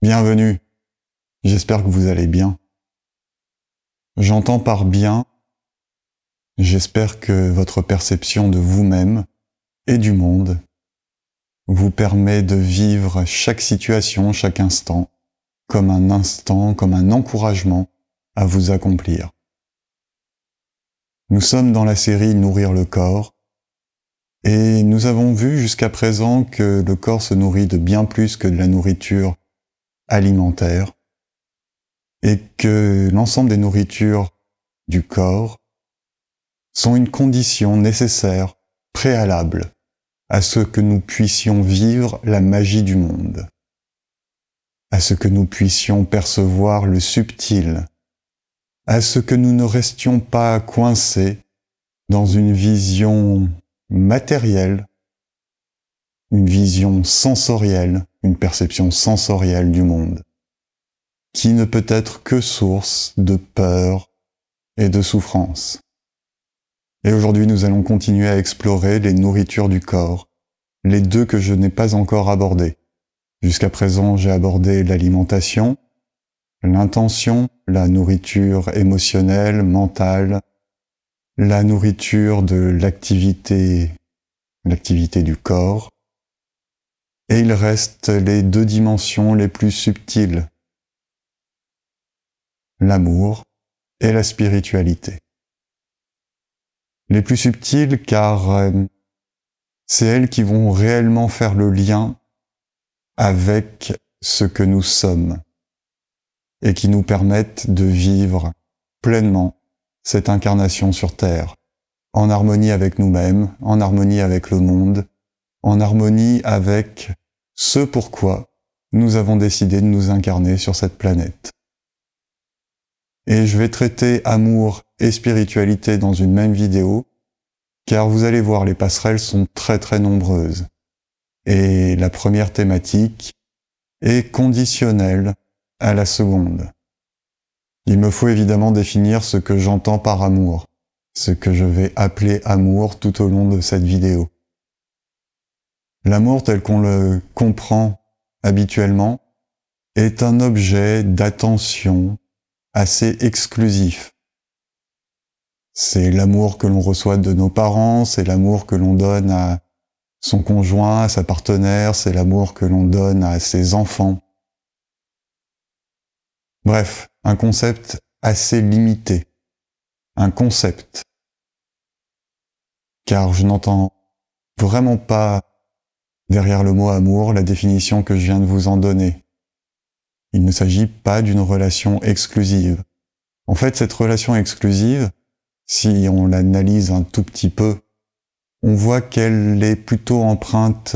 Bienvenue, j'espère que vous allez bien. J'entends par bien, j'espère que votre perception de vous-même et du monde vous permet de vivre chaque situation, chaque instant, comme un encouragement à vous accomplir. Nous sommes dans la série Nourrir le corps, et nous avons vu jusqu'à présent que le corps se nourrit de bien plus que de la nourriture alimentaire, et que l'ensemble des nourritures du corps sont une condition nécessaire, préalable, à ce que nous puissions vivre la magie du monde, à ce que nous puissions percevoir le subtil, à ce que nous ne restions pas coincés dans une vision matérielle, une vision sensorielle, une perception sensorielle du monde, qui ne peut être que source de peur et de souffrance. Et aujourd'hui, nous allons continuer à explorer les nourritures du corps, les deux que je n'ai pas encore abordées. Jusqu'à présent, j'ai abordé l'alimentation, l'intention, la nourriture émotionnelle, mentale, la nourriture de l'activité du corps, et il reste les deux dimensions les plus subtiles, l'amour et la spiritualité. Les plus subtiles car c'est elles qui vont réellement faire le lien avec ce que nous sommes et qui nous permettent de vivre pleinement cette incarnation sur Terre, en harmonie avec nous-mêmes, en harmonie avec le monde, en harmonie avec ce pourquoi nous avons décidé de nous incarner sur cette planète. Et je vais traiter amour et spiritualité dans une même vidéo, car vous allez voir, les passerelles sont très très nombreuses. Et la première thématique est conditionnelle à la seconde. Il me faut évidemment définir ce que j'entends par amour, ce que je vais appeler amour tout au long de cette vidéo. L'amour tel qu'on le comprend habituellement est un objet d'attention assez exclusif. C'est l'amour que l'on reçoit de nos parents, c'est l'amour que l'on donne à son conjoint, à sa partenaire, c'est l'amour que l'on donne à ses enfants. Bref, un concept assez limité. Un concept. Car je n'entends vraiment pas derrière le mot amour la définition que je viens de vous en donner. Il ne s'agit pas d'une relation exclusive. En fait, cette relation exclusive, si on l'analyse un tout petit peu, on voit qu'elle est plutôt empreinte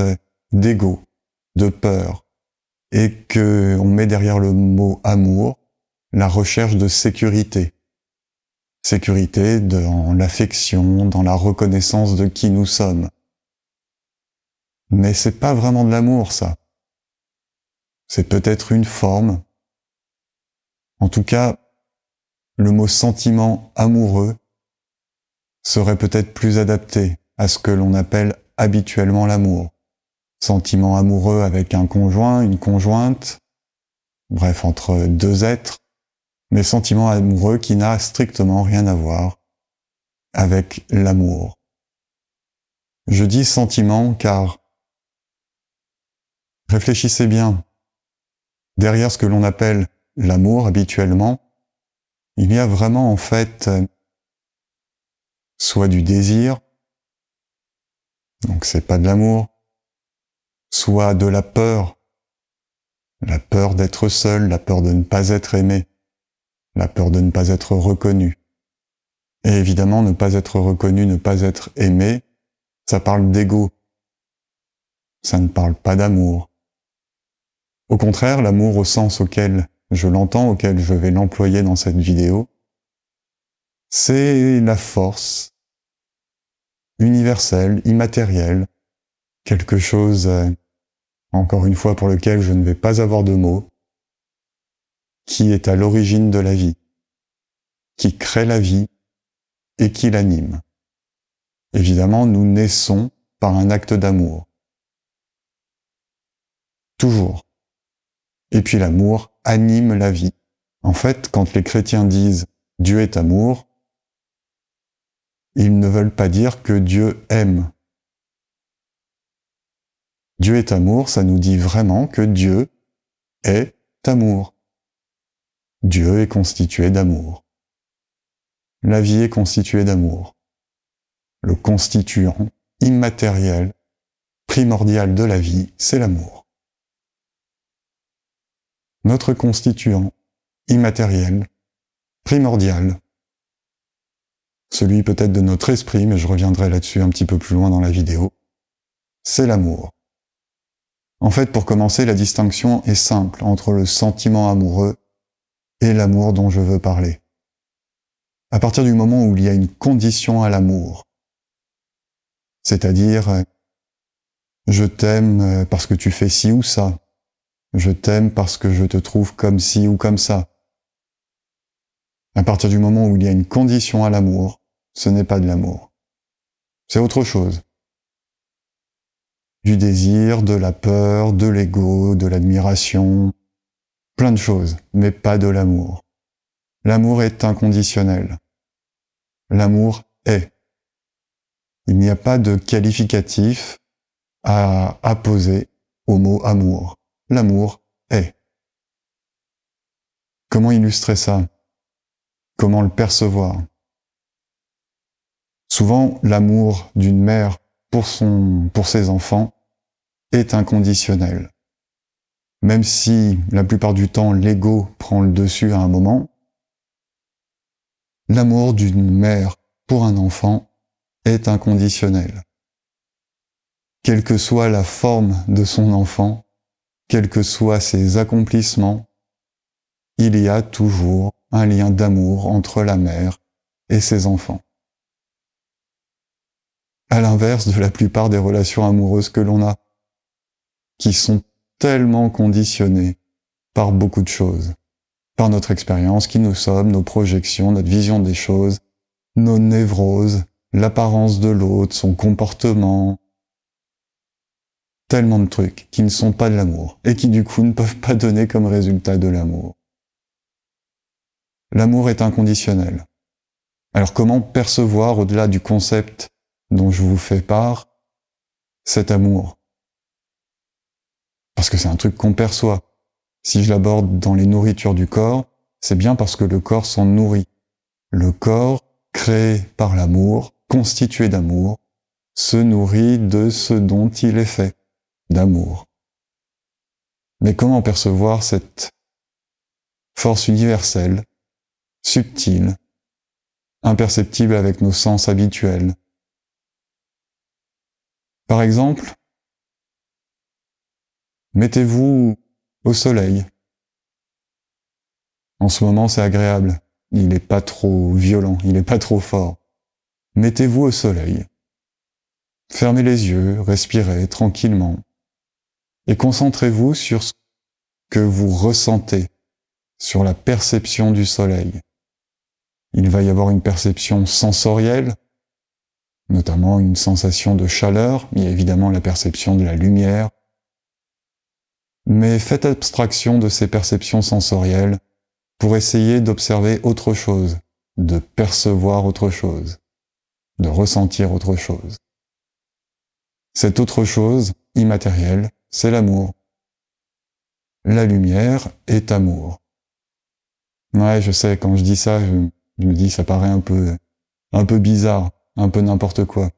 d'ego, de peur, et que on met derrière le mot amour la recherche de sécurité. Sécurité dans l'affection, dans la reconnaissance de qui nous sommes. Mais c'est pas vraiment de l'amour, ça. C'est peut-être une forme. En tout cas, le mot sentiment amoureux serait peut-être plus adapté à ce que l'on appelle habituellement l'amour. Sentiment amoureux avec un conjoint, une conjointe, bref, entre deux êtres, mais sentiment amoureux qui n'a strictement rien à voir avec l'amour. Je dis sentiment car réfléchissez bien. Derrière ce que l'on appelle l'amour habituellement, il y a vraiment en fait soit du désir, donc c'est pas de l'amour, soit de la peur d'être seul, la peur de ne pas être aimé, la peur de ne pas être reconnu. Et évidemment, ne pas être reconnu, ne pas être aimé, ça parle d'ego. Ça ne parle pas d'amour. Au contraire, l'amour au sens auquel je l'entends, auquel je vais l'employer dans cette vidéo, c'est la force universelle, immatérielle, quelque chose, encore une fois, pour lequel je ne vais pas avoir de mots, qui est à l'origine de la vie, qui crée la vie et qui l'anime. Évidemment, nous naissons par un acte d'amour. Toujours. Et puis l'amour anime la vie. En fait, quand les chrétiens disent « Dieu est amour », ils ne veulent pas dire que Dieu aime. Dieu est amour, ça nous dit vraiment que Dieu est amour. Dieu est constitué d'amour. La vie est constituée d'amour. Le constituant immatériel, primordial de la vie, c'est l'amour. Notre constituant immatériel, primordial, celui peut-être de notre esprit, mais je reviendrai là-dessus un petit peu plus loin dans la vidéo, c'est l'amour. En fait, pour commencer, la distinction est simple entre le sentiment amoureux et l'amour dont je veux parler. À partir du moment où il y a une condition à l'amour, c'est-à-dire je t'aime parce que tu fais ci ou ça, je t'aime parce que je te trouve comme ci ou comme ça. À partir du moment où il y a une condition à l'amour, ce n'est pas de l'amour. C'est autre chose. Du désir, de la peur, de l'ego, de l'admiration, plein de choses, mais pas de l'amour. L'amour est inconditionnel. L'amour est. Il n'y a pas de qualificatif à apposer au mot amour. L'amour est. Comment illustrer ça? Comment le percevoir? Souvent, l'amour d'une mère pour ses enfants est inconditionnel. Même si, la plupart du temps, l'ego prend le dessus à un moment, l'amour d'une mère pour un enfant est inconditionnel. Quelle que soit la forme de son enfant, quels que soient ses accomplissements, il y a toujours un lien d'amour entre la mère et ses enfants. À l'inverse de la plupart des relations amoureuses que l'on a, qui sont tellement conditionnées par beaucoup de choses, par notre expérience, qui nous sommes, nos projections, notre vision des choses, nos névroses, l'apparence de l'autre, son comportement, tellement de trucs qui ne sont pas de l'amour et qui du coup ne peuvent pas donner comme résultat de l'amour. L'amour est inconditionnel. Alors comment percevoir au-delà du concept dont je vous fais part cet amour? Parce que c'est un truc qu'on perçoit. Si je l'aborde dans les nourritures du corps, c'est bien parce que le corps s'en nourrit. Le corps, créé par l'amour, constitué d'amour, se nourrit de ce dont il est fait, d'amour. Mais comment percevoir cette force universelle, subtile, imperceptible avec nos sens habituels? Par exemple, mettez-vous au soleil. En ce moment, c'est agréable. Il n'est pas trop violent, il n'est pas trop fort. Mettez-vous au soleil. Fermez les yeux, respirez tranquillement. Et concentrez-vous sur ce que vous ressentez, sur la perception du soleil. Il va y avoir une perception sensorielle, notamment une sensation de chaleur. Il y a évidemment la perception de la lumière. Mais faites abstraction de ces perceptions sensorielles pour essayer d'observer autre chose, de percevoir autre chose, de ressentir autre chose. Cette autre chose, immatérielle, c'est l'amour. La lumière est amour. Ouais, je sais, quand je dis ça, je me dis, ça paraît un peu bizarre, un peu n'importe quoi.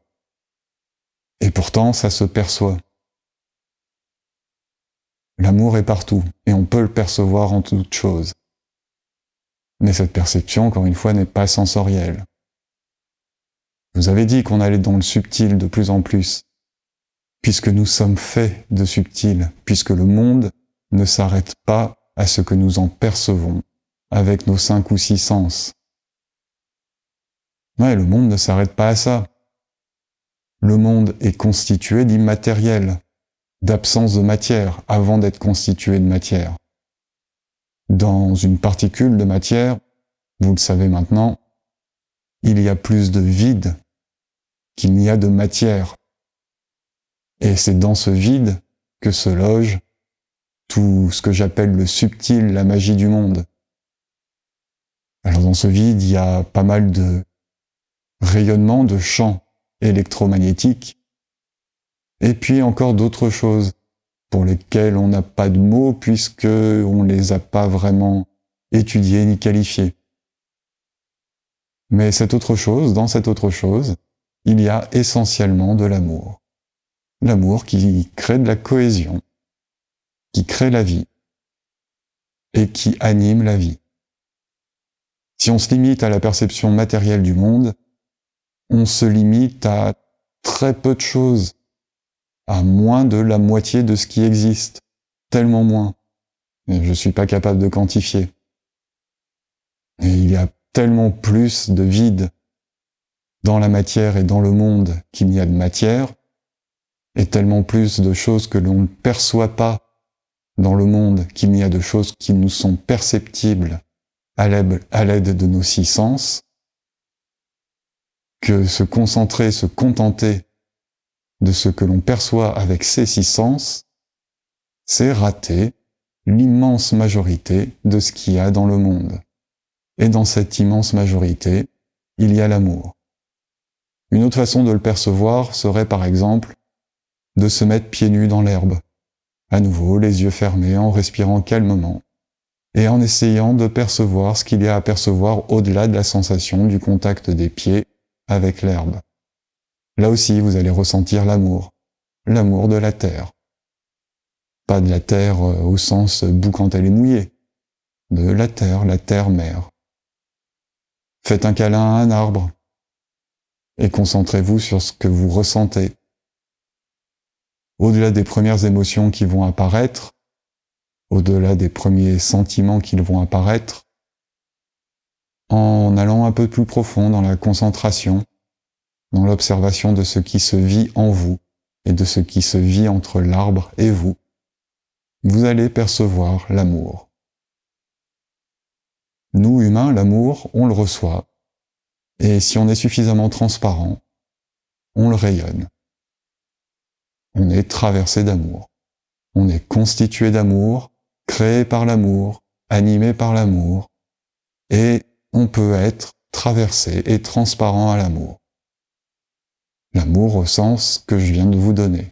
Et pourtant, ça se perçoit. L'amour est partout, et on peut le percevoir en toute chose. Mais cette perception, encore une fois, n'est pas sensorielle. Je vous avais dit qu'on allait dans le subtil de plus en plus, puisque nous sommes faits de subtil, puisque le monde ne s'arrête pas à ce que nous en percevons avec nos 5 ou 6 sens. Ouais, le monde ne s'arrête pas à ça. Le monde est constitué d'immatériel, d'absence de matière, avant d'être constitué de matière. Dans une particule de matière, vous le savez maintenant, il y a plus de vide qu'il n'y a de matière. Et c'est dans ce vide que se loge tout ce que j'appelle le subtil, la magie du monde. Alors dans ce vide, il y a pas mal de rayonnements, de champs électromagnétiques, et puis encore d'autres choses pour lesquelles on n'a pas de mots puisque on les a pas vraiment étudiés ni qualifiés. Mais cette autre chose, dans cette autre chose, il y a essentiellement de l'amour. L'amour qui crée de la cohésion, qui crée la vie et qui anime la vie. Si on se limite à la perception matérielle du monde, on se limite à très peu de choses, à moins de la moitié de ce qui existe, tellement moins. Et je suis pas capable de quantifier. Et il y a tellement plus de vide dans la matière et dans le monde qu'il n'y a de matière, et tellement plus de choses que l'on ne perçoit pas dans le monde qu'il n'y a de choses qui nous sont perceptibles à l'aide de nos 6 sens, que se concentrer, se contenter de ce que l'on perçoit avec ces 6 sens, c'est rater l'immense majorité de ce qu'il y a dans le monde. Et dans cette immense majorité, il y a l'amour. Une autre façon de le percevoir serait par exemple de se mettre pieds nus dans l'herbe, à nouveau les yeux fermés en respirant calmement, et en essayant de percevoir ce qu'il y a à percevoir au-delà de la sensation du contact des pieds avec l'herbe. Là aussi, vous allez ressentir l'amour de la terre. Pas de la terre au sens bout quand elle est mouillée, de la terre mère. Faites un câlin à un arbre et concentrez-vous sur ce que vous ressentez. Au-delà des premières émotions qui vont apparaître, au-delà des premiers sentiments qui vont apparaître, en allant un peu plus profond dans la concentration, dans l'observation de ce qui se vit en vous et de ce qui se vit entre l'arbre et vous, vous allez percevoir l'amour. Nous, humains, l'amour, on le reçoit, et si on est suffisamment transparent, on le rayonne. On est traversé d'amour. On est constitué d'amour, créé par l'amour, animé par l'amour, et on peut être traversé et transparent à l'amour. L'amour au sens que je viens de vous donner.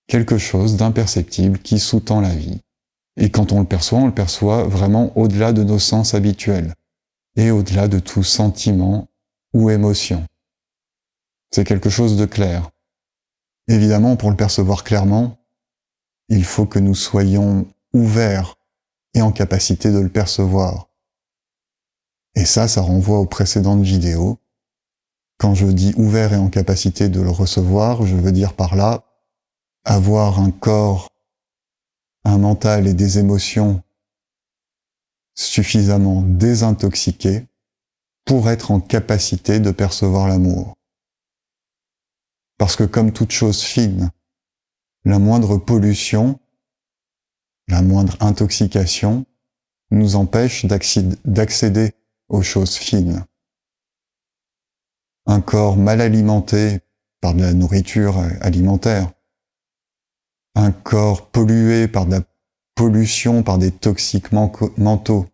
Quelque chose d'imperceptible qui sous-tend la vie. Et quand on le perçoit vraiment au-delà de nos sens habituels, et au-delà de tout sentiment ou émotion. C'est quelque chose de clair. Évidemment, pour le percevoir clairement, il faut que nous soyons ouverts et en capacité de le percevoir. Et ça renvoie aux précédentes vidéos. Quand je dis ouvert et en capacité de le recevoir, je veux dire par là avoir un corps, un mental et des émotions suffisamment désintoxiqués pour être en capacité de percevoir l'amour. Parce que comme toute chose fine, la moindre pollution, la moindre intoxication nous empêche d'accéder aux choses fines. Un corps mal alimenté par de la nourriture alimentaire, un corps pollué par de la pollution, par des toxiques mentaux,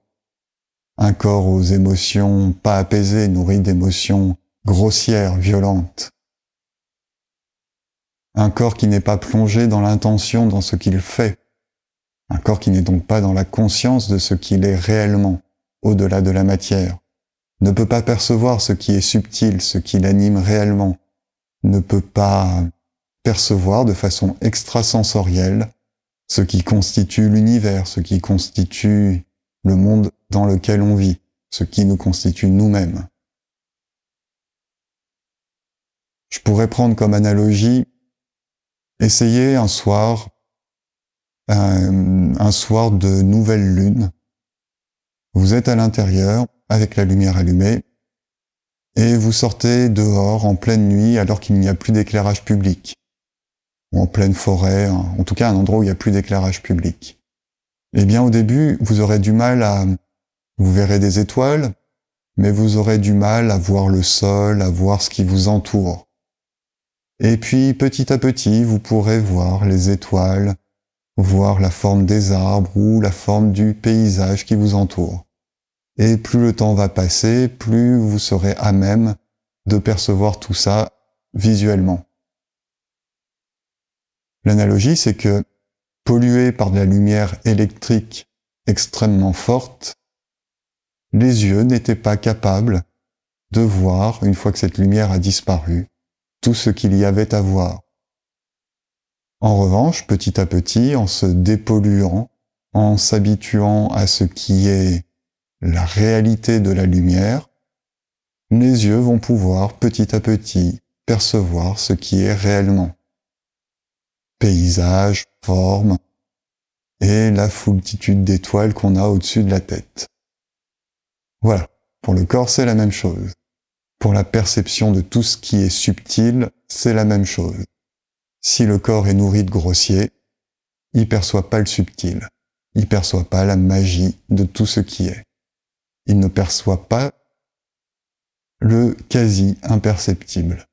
un corps aux émotions pas apaisées, nourri d'émotions grossières, violentes, un corps qui n'est pas plongé dans l'intention, dans ce qu'il fait, un corps qui n'est donc pas dans la conscience de ce qu'il est réellement, au-delà de la matière, ne peut pas percevoir ce qui est subtil, ce qui l'anime réellement, ne peut pas percevoir de façon extrasensorielle ce qui constitue l'univers, ce qui constitue le monde dans lequel on vit, ce qui nous constitue nous-mêmes. Je pourrais prendre comme analogie, essayez un soir de nouvelle lune. Vous êtes à l'intérieur, avec la lumière allumée, et vous sortez dehors en pleine nuit alors qu'il n'y a plus d'éclairage public, ou en pleine forêt, en tout cas un endroit où il n'y a plus d'éclairage public. Eh bien au début, vous aurez du mal vous verrez des étoiles, mais vous aurez du mal à voir le sol, à voir ce qui vous entoure. Et puis petit à petit, vous pourrez voir les étoiles voir la forme des arbres ou la forme du paysage qui vous entoure. Et plus le temps va passer, plus vous serez à même de percevoir tout ça visuellement. L'analogie, c'est que pollué par de la lumière électrique extrêmement forte, les yeux n'étaient pas capables de voir, une fois que cette lumière a disparu, tout ce qu'il y avait à voir. En revanche, petit à petit, en se dépolluant, en s'habituant à ce qui est la réalité de la lumière, les yeux vont pouvoir petit à petit percevoir ce qui est réellement. Paysage, forme, et la foultitude d'étoiles qu'on a au-dessus de la tête. Voilà, pour le corps, c'est la même chose. Pour la perception de tout ce qui est subtil, c'est la même chose. Si le corps est nourri de grossier, il perçoit pas le subtil. Il perçoit pas la magie de tout ce qui est. Il ne perçoit pas le quasi imperceptible.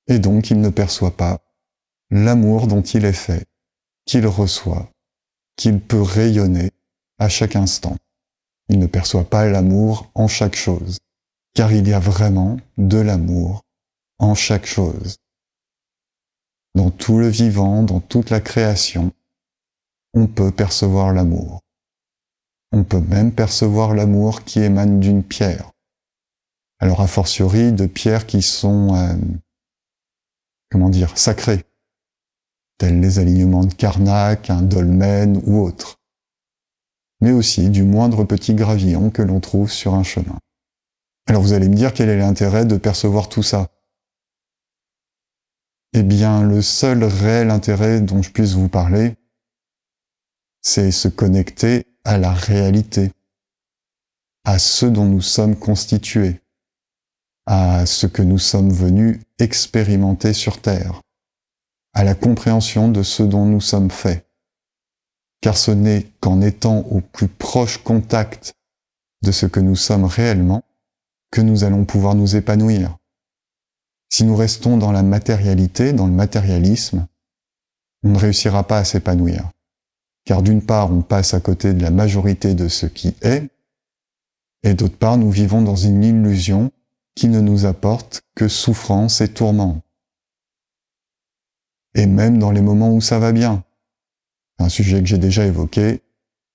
Et donc, il ne perçoit pas l'amour dont il est fait, qu'il reçoit, qu'il peut rayonner à chaque instant. Il ne perçoit pas l'amour en chaque chose, car il y a vraiment de l'amour en chaque chose. Dans tout le vivant, dans toute la création, on peut percevoir l'amour. On peut même percevoir l'amour qui émane d'une pierre. Alors a fortiori de pierres qui sont, sacrées, tels les alignements de Karnak, un dolmen ou autres, mais aussi du moindre petit gravillon que l'on trouve sur un chemin. Alors vous allez me dire quel est l'intérêt de percevoir tout ça? Eh bien, le seul réel intérêt dont je puisse vous parler, c'est se connecter à la réalité, à ce dont nous sommes constitués, à ce que nous sommes venus expérimenter sur Terre, à la compréhension de ce dont nous sommes faits. Car ce n'est qu'en étant au plus proche contact de ce que nous sommes réellement que nous allons pouvoir nous épanouir. Si nous restons dans la matérialité, dans le matérialisme, on ne réussira pas à s'épanouir. Car d'une part, on passe à côté de la majorité de ce qui est, et d'autre part, nous vivons dans une illusion qui ne nous apporte que souffrance et tourment. Et même dans les moments où ça va bien, un sujet que j'ai déjà évoqué,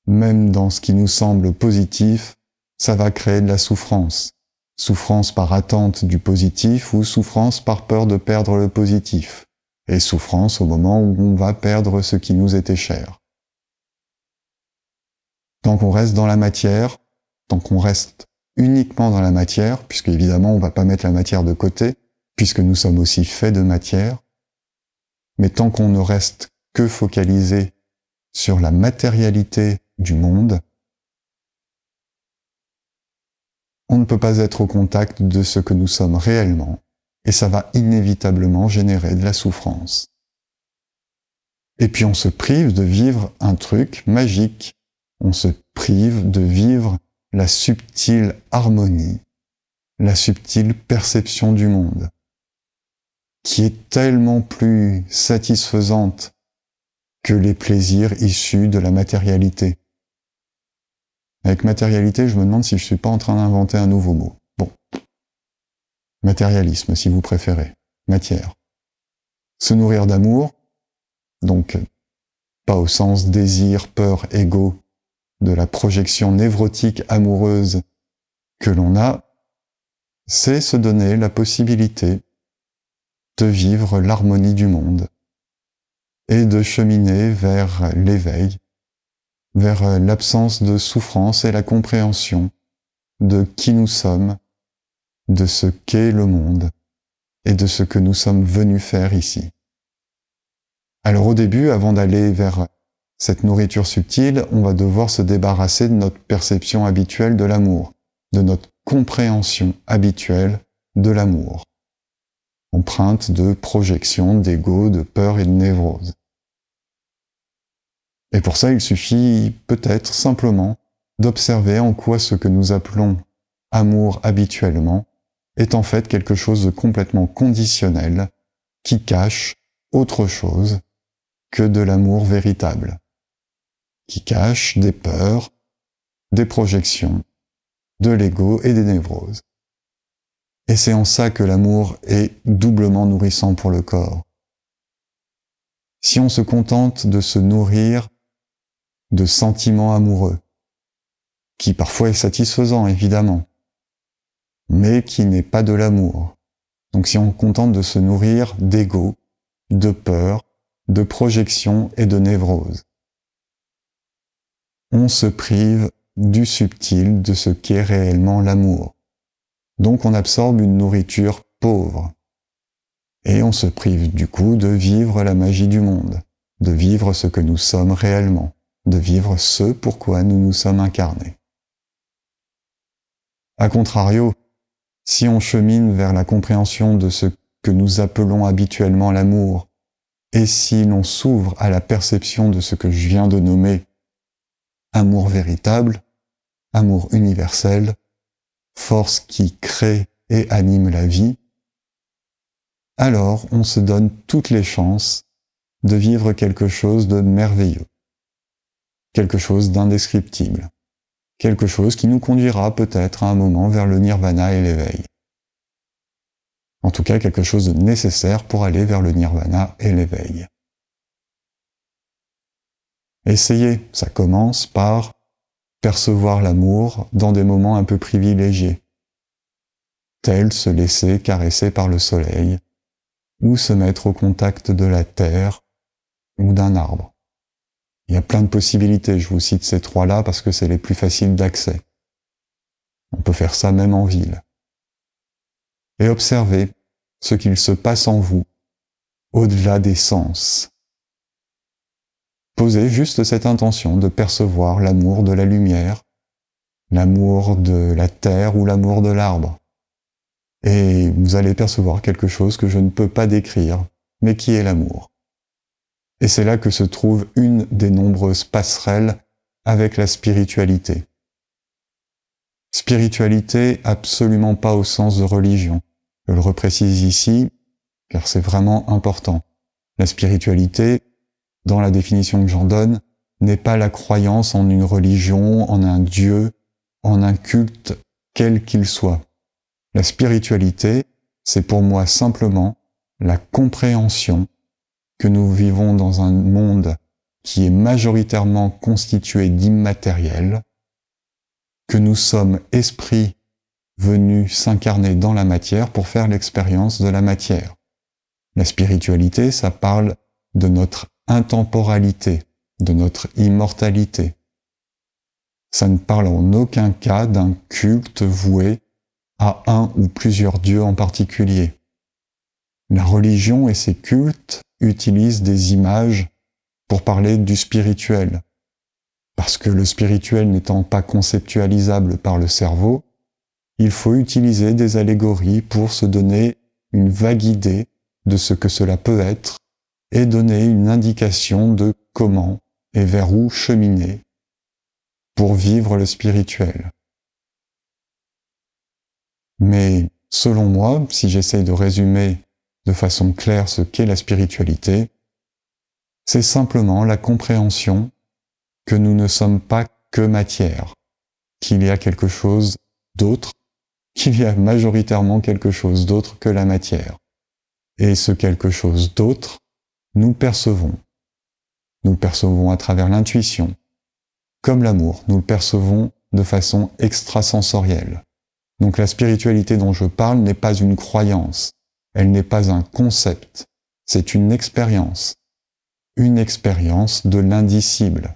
même dans ce qui nous semble positif, ça va créer de la souffrance. Souffrance par attente du positif ou souffrance par peur de perdre le positif. Et souffrance au moment où on va perdre ce qui nous était cher. Tant qu'on reste dans la matière, tant qu'on reste uniquement dans la matière, puisque évidemment on ne va pas mettre la matière de côté, puisque nous sommes aussi faits de matière, mais tant qu'on ne reste que focalisé sur la matérialité du monde, on ne peut pas être au contact de ce que nous sommes réellement, et ça va inévitablement générer de la souffrance. Et puis on se prive de vivre un truc magique, on se prive de vivre la subtile harmonie, la subtile perception du monde, qui est tellement plus satisfaisante que les plaisirs issus de la matérialité. Avec matérialité, je me demande si je suis pas en train d'inventer un nouveau mot. Bon. Matérialisme, si vous préférez. Matière. Se nourrir d'amour, donc pas au sens désir, peur, ego, de la projection névrotique amoureuse que l'on a, c'est se donner la possibilité de vivre l'harmonie du monde et de cheminer vers l'éveil, vers l'absence de souffrance et la compréhension de qui nous sommes, de ce qu'est le monde et de ce que nous sommes venus faire ici. Alors au début, avant d'aller vers cette nourriture subtile, on va devoir se débarrasser de notre perception habituelle de l'amour, de notre compréhension habituelle de l'amour, empreinte de projection, d'ego, de peur et de névrose. Et pour ça, il suffit peut-être simplement d'observer en quoi ce que nous appelons amour habituellement est en fait quelque chose de complètement conditionnel qui cache autre chose que de l'amour véritable, qui cache des peurs, des projections, de l'ego et des névroses. Et c'est en ça que l'amour est doublement nourrissant pour le corps. Si on se contente de se nourrir de sentiments amoureux, qui parfois est satisfaisant évidemment, mais qui n'est pas de l'amour. Donc si on se contente de se nourrir d'ego, de peur, de projection et de névrose, on se prive du subtil, de ce qu'est réellement l'amour. Donc on absorbe une nourriture pauvre. Et on se prive du coup de vivre la magie du monde, de vivre ce que nous sommes réellement, de vivre ce pourquoi nous nous sommes incarnés. A contrario, si on chemine vers la compréhension de ce que nous appelons habituellement l'amour, et si l'on s'ouvre à la perception de ce que je viens de nommer amour véritable, amour universel, force qui crée et anime la vie, alors on se donne toutes les chances de vivre quelque chose de merveilleux, quelque chose d'indescriptible, quelque chose qui nous conduira peut-être à un moment vers le nirvana et l'éveil. En tout cas, quelque chose de nécessaire pour aller vers le nirvana et l'éveil. Essayez, ça commence par percevoir l'amour dans des moments un peu privilégiés, tels se laisser caresser par le soleil, ou se mettre au contact de la terre ou d'un arbre. Il y a plein de possibilités, je vous cite ces trois-là parce que c'est les plus faciles d'accès. On peut faire ça même en ville. Et observez ce qu'il se passe en vous, au-delà des sens. Posez juste cette intention de percevoir l'amour de la lumière, l'amour de la terre ou l'amour de l'arbre. Et vous allez percevoir quelque chose que je ne peux pas décrire, mais qui est l'amour. Et c'est là que se trouve une des nombreuses passerelles avec la spiritualité. Spiritualité absolument pas au sens de religion. Je le reprécise ici, car c'est vraiment important. La spiritualité, dans la définition que j'en donne, n'est pas la croyance en une religion, en un dieu, en un culte, quel qu'il soit. La spiritualité, c'est pour moi simplement la compréhension que nous vivons dans un monde qui est majoritairement constitué d'immatériel, que nous sommes esprits venus s'incarner dans la matière pour faire l'expérience de la matière. La spiritualité, ça parle de notre intemporalité, de notre immortalité. Ça ne parle en aucun cas d'un culte voué à un ou plusieurs dieux en particulier. La religion et ses cultes utilisent des images pour parler du spirituel. Parce que le spirituel n'étant pas conceptualisable par le cerveau, il faut utiliser des allégories pour se donner une vague idée de ce que cela peut être et donner une indication de comment et vers où cheminer pour vivre le spirituel. Mais selon moi, si j'essaye de résumer de façon claire ce qu'est la spiritualité, c'est simplement la compréhension que nous ne sommes pas que matière, qu'il y a quelque chose d'autre, qu'il y a majoritairement quelque chose d'autre que la matière. Et ce quelque chose d'autre, nous percevons. Nous le percevons à travers l'intuition. Comme l'amour, nous le percevons de façon extrasensorielle. Donc la spiritualité dont je parle n'est pas une croyance, elle n'est pas un concept, c'est une expérience de l'indicible,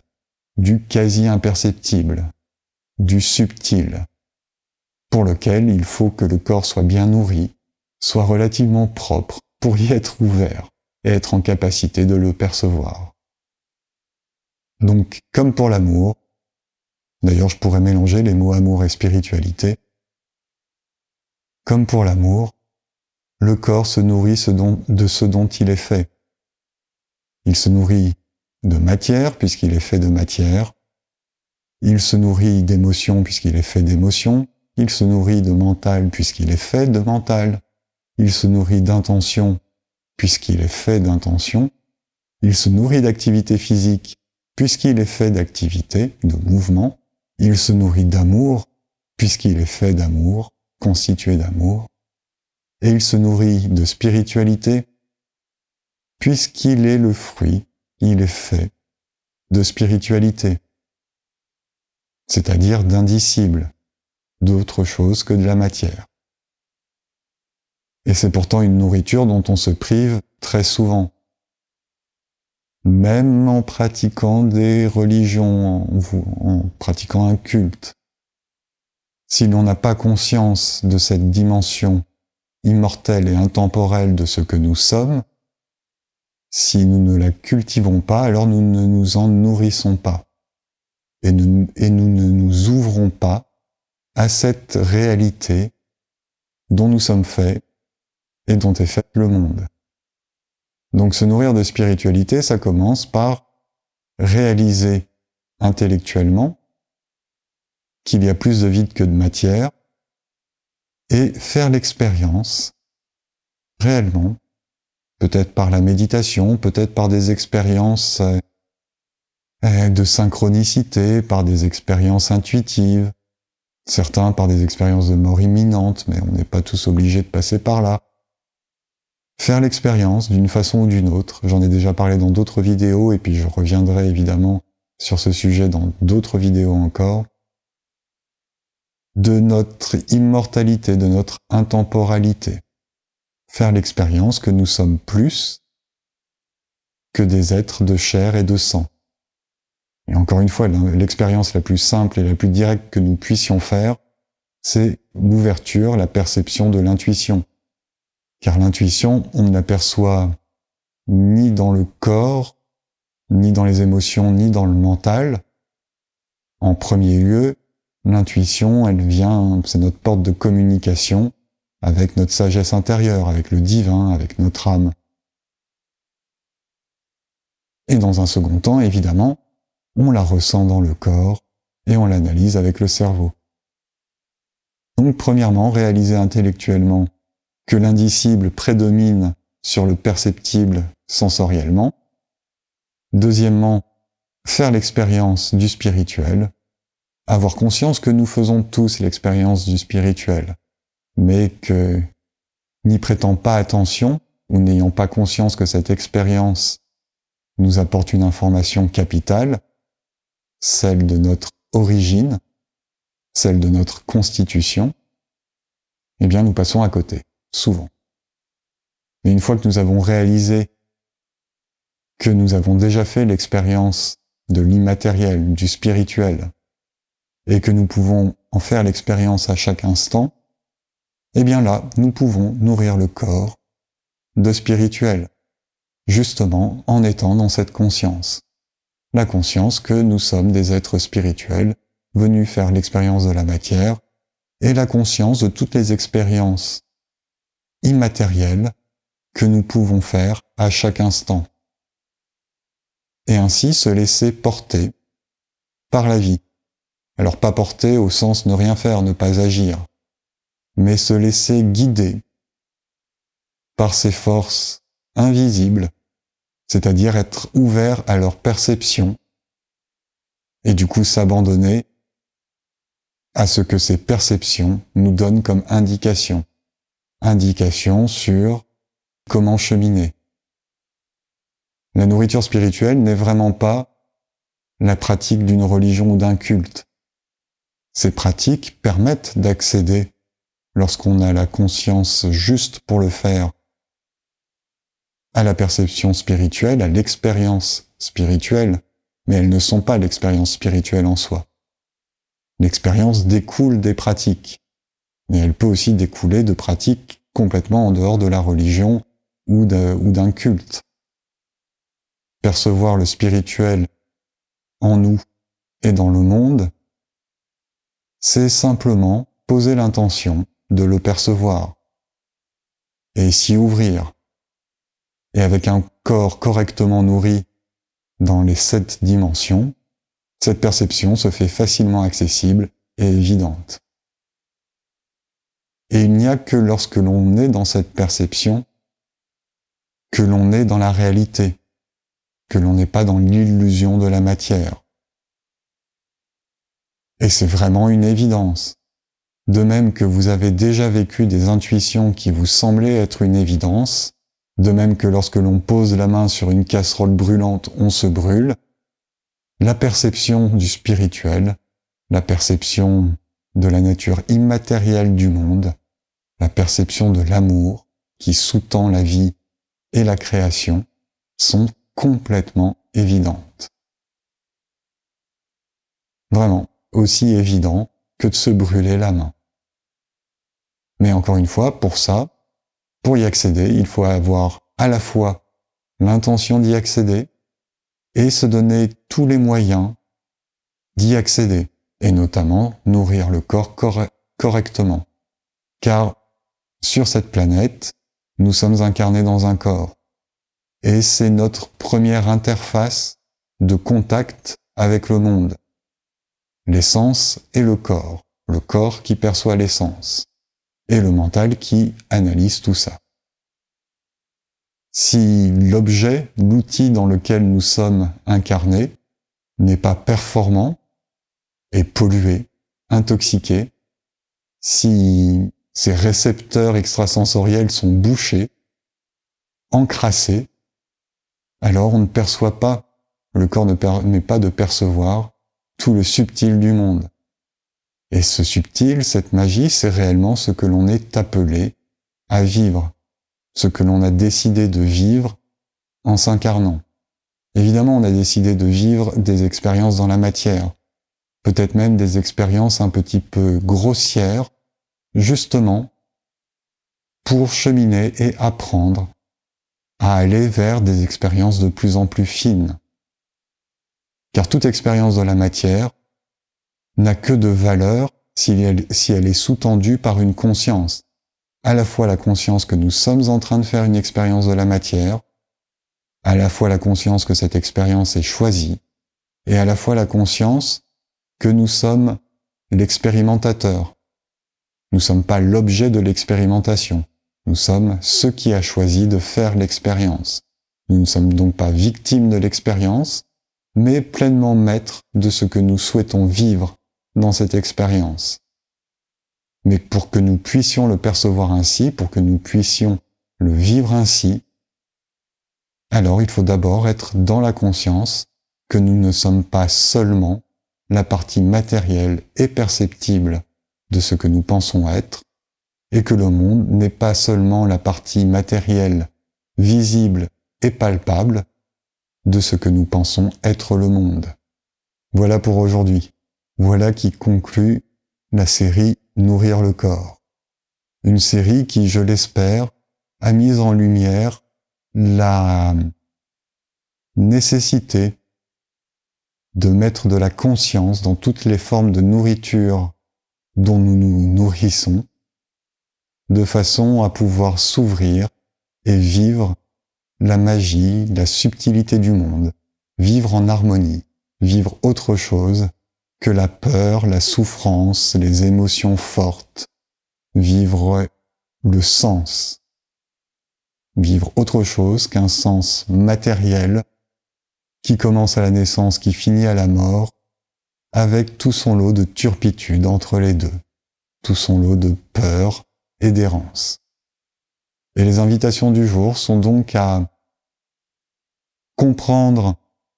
du quasi-imperceptible, du subtil, pour lequel il faut que le corps soit bien nourri, soit relativement propre pour y être ouvert et être en capacité de le percevoir. Donc, comme pour l'amour, d'ailleurs je pourrais mélanger les mots amour et spiritualité, comme pour l'amour, le corps se nourrit de ce dont il est fait. Il se nourrit de matière, puisqu'il est fait de matière. Il se nourrit d'émotions, puisqu'il est fait d'émotions. Il se nourrit de mental, puisqu'il est fait de mental. Il se nourrit d'intention, puisqu'il est fait d'intention. Il se nourrit d'activité physique puisqu'il est fait d'activité, de mouvement. Il se nourrit d'amour puisqu'il est fait d'amour, constitué d'amour. Et il se nourrit de spiritualité puisqu'il est le fruit, il est fait de spiritualité, c'est-à-dire d'indicible, d'autre chose que de la matière. Et c'est pourtant une nourriture dont on se prive très souvent, même en pratiquant des religions, en pratiquant un culte. Si l'on n'a pas conscience de cette dimension immortelle et intemporelle de ce que nous sommes, si nous ne la cultivons pas, alors nous ne nous en nourrissons pas. Et nous ne nous ouvrons pas à cette réalité dont nous sommes faits et dont est fait le monde. Donc se nourrir de spiritualité, ça commence par réaliser intellectuellement qu'il y a plus de vide que de matière et faire l'expérience réellement, peut-être par la méditation, peut-être par des expériences de synchronicité, par des expériences intuitives, certains par des expériences de mort imminente, mais on n'est pas tous obligés de passer par là. Faire l'expérience d'une façon ou d'une autre, j'en ai déjà parlé dans d'autres vidéos, et puis je reviendrai évidemment sur ce sujet dans d'autres vidéos encore, de notre immortalité, de notre intemporalité. Faire l'expérience que nous sommes plus que des êtres de chair et de sang. Et encore une fois, l'expérience la plus simple et la plus directe que nous puissions faire, c'est l'ouverture, la perception de l'intuition. Car l'intuition, on ne l'aperçoit ni dans le corps, ni dans les émotions, ni dans le mental. En premier lieu, l'intuition, elle vient, c'est notre porte de communication avec notre sagesse intérieure, avec le divin, avec notre âme. Et dans un second temps, évidemment, on la ressent dans le corps et on l'analyse avec le cerveau. Donc, premièrement, réaliser intellectuellement que l'indicible prédomine sur le perceptible sensoriellement. Deuxièmement, faire l'expérience du spirituel, avoir conscience que nous faisons tous l'expérience du spirituel, mais que, n'y prêtant pas attention, ou n'ayant pas conscience que cette expérience nous apporte une information capitale, celle de notre origine, celle de notre constitution, eh bien nous passons à côté, souvent. Mais une fois que nous avons réalisé que nous avons déjà fait l'expérience de l'immatériel, du spirituel, et que nous pouvons en faire l'expérience à chaque instant, eh bien là, nous pouvons nourrir le corps de spirituel, justement en étant dans cette conscience. La conscience que nous sommes des êtres spirituels venus faire l'expérience de la matière et la conscience de toutes les expériences immatérielles que nous pouvons faire à chaque instant. Et ainsi se laisser porter par la vie. Alors pas porter au sens ne rien faire, ne pas agir, mais se laisser guider par ces forces invisibles, c'est-à-dire être ouvert à leur perception, et du coup s'abandonner à ce que ces perceptions nous donnent comme indication. Indication sur comment cheminer. La nourriture spirituelle n'est vraiment pas la pratique d'une religion ou d'un culte. Ces pratiques permettent d'accéder, lorsqu'on a la conscience juste pour le faire, à la perception spirituelle, à l'expérience spirituelle, mais elles ne sont pas l'expérience spirituelle en soi. L'expérience découle des pratiques, mais elle peut aussi découler de pratiques complètement en dehors de la religion ou d'un culte. Percevoir le spirituel en nous et dans le monde, c'est simplement poser l'intention de le percevoir et s'y ouvrir. Et avec un corps correctement nourri dans les 7 dimensions, cette perception se fait facilement accessible et évidente. Et il n'y a que lorsque l'on est dans cette perception que l'on est dans la réalité. que l'on n'est pas dans l'illusion de la matière. Et c'est vraiment une évidence. De même que vous avez déjà vécu des intuitions qui vous semblaient être une évidence, de même que lorsque l'on pose la main sur une casserole brûlante, on se brûle, la perception du spirituel, la perception de la nature immatérielle du monde, la perception de l'amour qui sous-tend la vie et la création sont complètement évidentes. Vraiment, aussi évident que de se brûler la main. Mais encore une fois, pour ça, pour y accéder, il faut avoir à la fois l'intention d'y accéder et se donner tous les moyens d'y accéder, et notamment nourrir le corps correctement. Car sur cette planète, nous sommes incarnés dans un corps, et c'est notre première interface de contact avec le monde. L'essence et le corps qui perçoit l'essence, et le mental qui analyse tout ça. Si l'objet, l'outil dans lequel nous sommes incarnés, n'est pas performant, est pollué, intoxiqué, si ces récepteurs extrasensoriels sont bouchés, encrassés, alors on ne perçoit pas, le corps ne permet pas de percevoir tout le subtil du monde. Et ce subtil, cette magie, c'est réellement ce que l'on est appelé à vivre, ce que l'on a décidé de vivre en s'incarnant. Évidemment, on a décidé de vivre des expériences dans la matière, peut-être même des expériences un petit peu grossières, justement pour cheminer et apprendre à aller vers des expériences de plus en plus fines. Car toute expérience de la matière n'a que de valeur si elle est sous-tendue par une conscience. À la fois la conscience que nous sommes en train de faire une expérience de la matière, à la fois la conscience que cette expérience est choisie, et à la fois la conscience que nous sommes l'expérimentateur. Nous ne sommes pas l'objet de l'expérimentation. Nous sommes ceux qui a choisi de faire l'expérience. Nous ne sommes donc pas victimes de l'expérience, mais pleinement maîtres de ce que nous souhaitons vivre dans cette expérience. Mais pour que nous puissions le percevoir ainsi, pour que nous puissions le vivre ainsi, alors il faut d'abord être dans la conscience que nous ne sommes pas seulement la partie matérielle et perceptible de ce que nous pensons être, et que le monde n'est pas seulement la partie matérielle, visible et palpable de ce que nous pensons être le monde. Voilà pour aujourd'hui. Voilà qui conclut la série Nourrir le corps. Une série qui, je l'espère, a mis en lumière la nécessité de mettre de la conscience dans toutes les formes de nourriture dont nous nous nourrissons, de façon à pouvoir s'ouvrir et vivre la magie, la subtilité du monde, vivre en harmonie, vivre autre chose que la peur, la souffrance, les émotions fortes, vivre le sens, vivre autre chose qu'un sens matériel qui commence à la naissance, qui finit à la mort, avec tout son lot de turpitude entre les deux, tout son lot de peur et d'errance. Et les invitations du jour sont donc à comprendre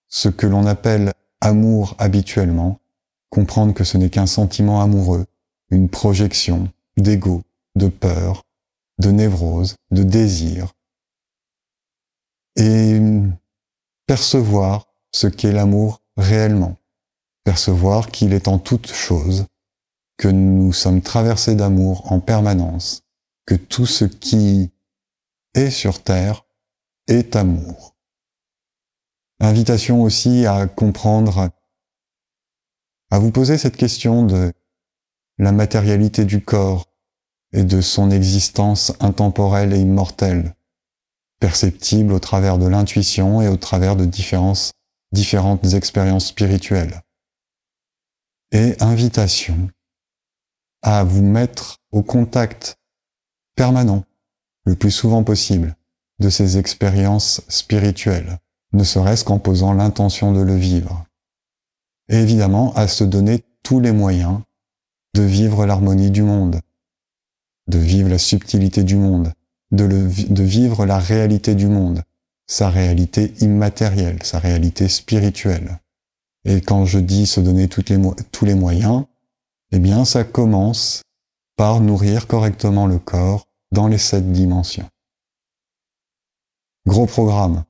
ce que l'on appelle amour habituellement, comprendre que ce n'est qu'un sentiment amoureux, une projection d'ego, de peur, de névrose, de désir, et percevoir ce qu'est l'amour réellement, percevoir qu'il est en toute chose, que nous sommes traversés d'amour en permanence, que tout ce qui est sur terre est amour. Invitation aussi à comprendre, à vous poser cette question de la matérialité du corps et de son existence intemporelle et immortelle, perceptible au travers de l'intuition et au travers de différentes expériences spirituelles. Et invitation à vous mettre au contact permanent, le plus souvent possible, de ces expériences spirituelles, ne serait-ce qu'en posant l'intention de le vivre. Et évidemment, à se donner tous les moyens de vivre l'harmonie du monde, de vivre la subtilité du monde, de vivre la réalité du monde, sa réalité immatérielle, sa réalité spirituelle. Et quand je dis se donner tous les moyens, eh bien ça commence par nourrir correctement le corps dans les 7 dimensions. Gros programme,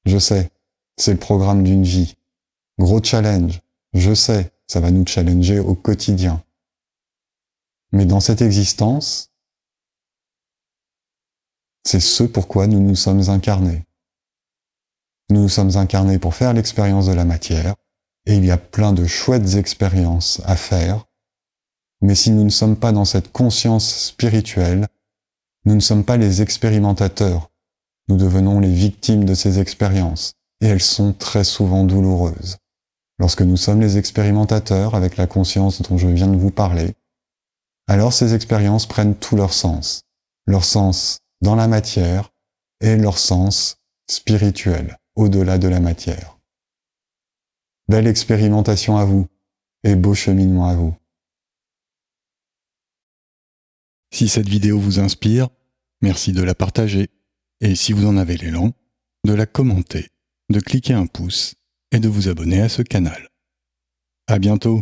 je sais, c'est le programme d'une vie. Gros challenge, je sais, ça va nous challenger au quotidien. Mais dans cette existence, c'est ce pourquoi nous nous sommes incarnés. Nous nous sommes incarnés pour faire l'expérience de la matière, et il y a plein de chouettes expériences à faire, mais si nous ne sommes pas dans cette conscience spirituelle, nous ne sommes pas les expérimentateurs, nous devenons les victimes de ces expériences, et elles sont très souvent douloureuses. Lorsque nous sommes les expérimentateurs avec la conscience dont je viens de vous parler, alors ces expériences prennent tout leur sens dans la matière et leur sens spirituel, au-delà de la matière. Belle expérimentation à vous, et beau cheminement à vous. Si cette vidéo vous inspire, merci de la partager, et si vous en avez l'élan, de la commenter, de cliquer un pouce et de vous abonner à ce canal. À bientôt!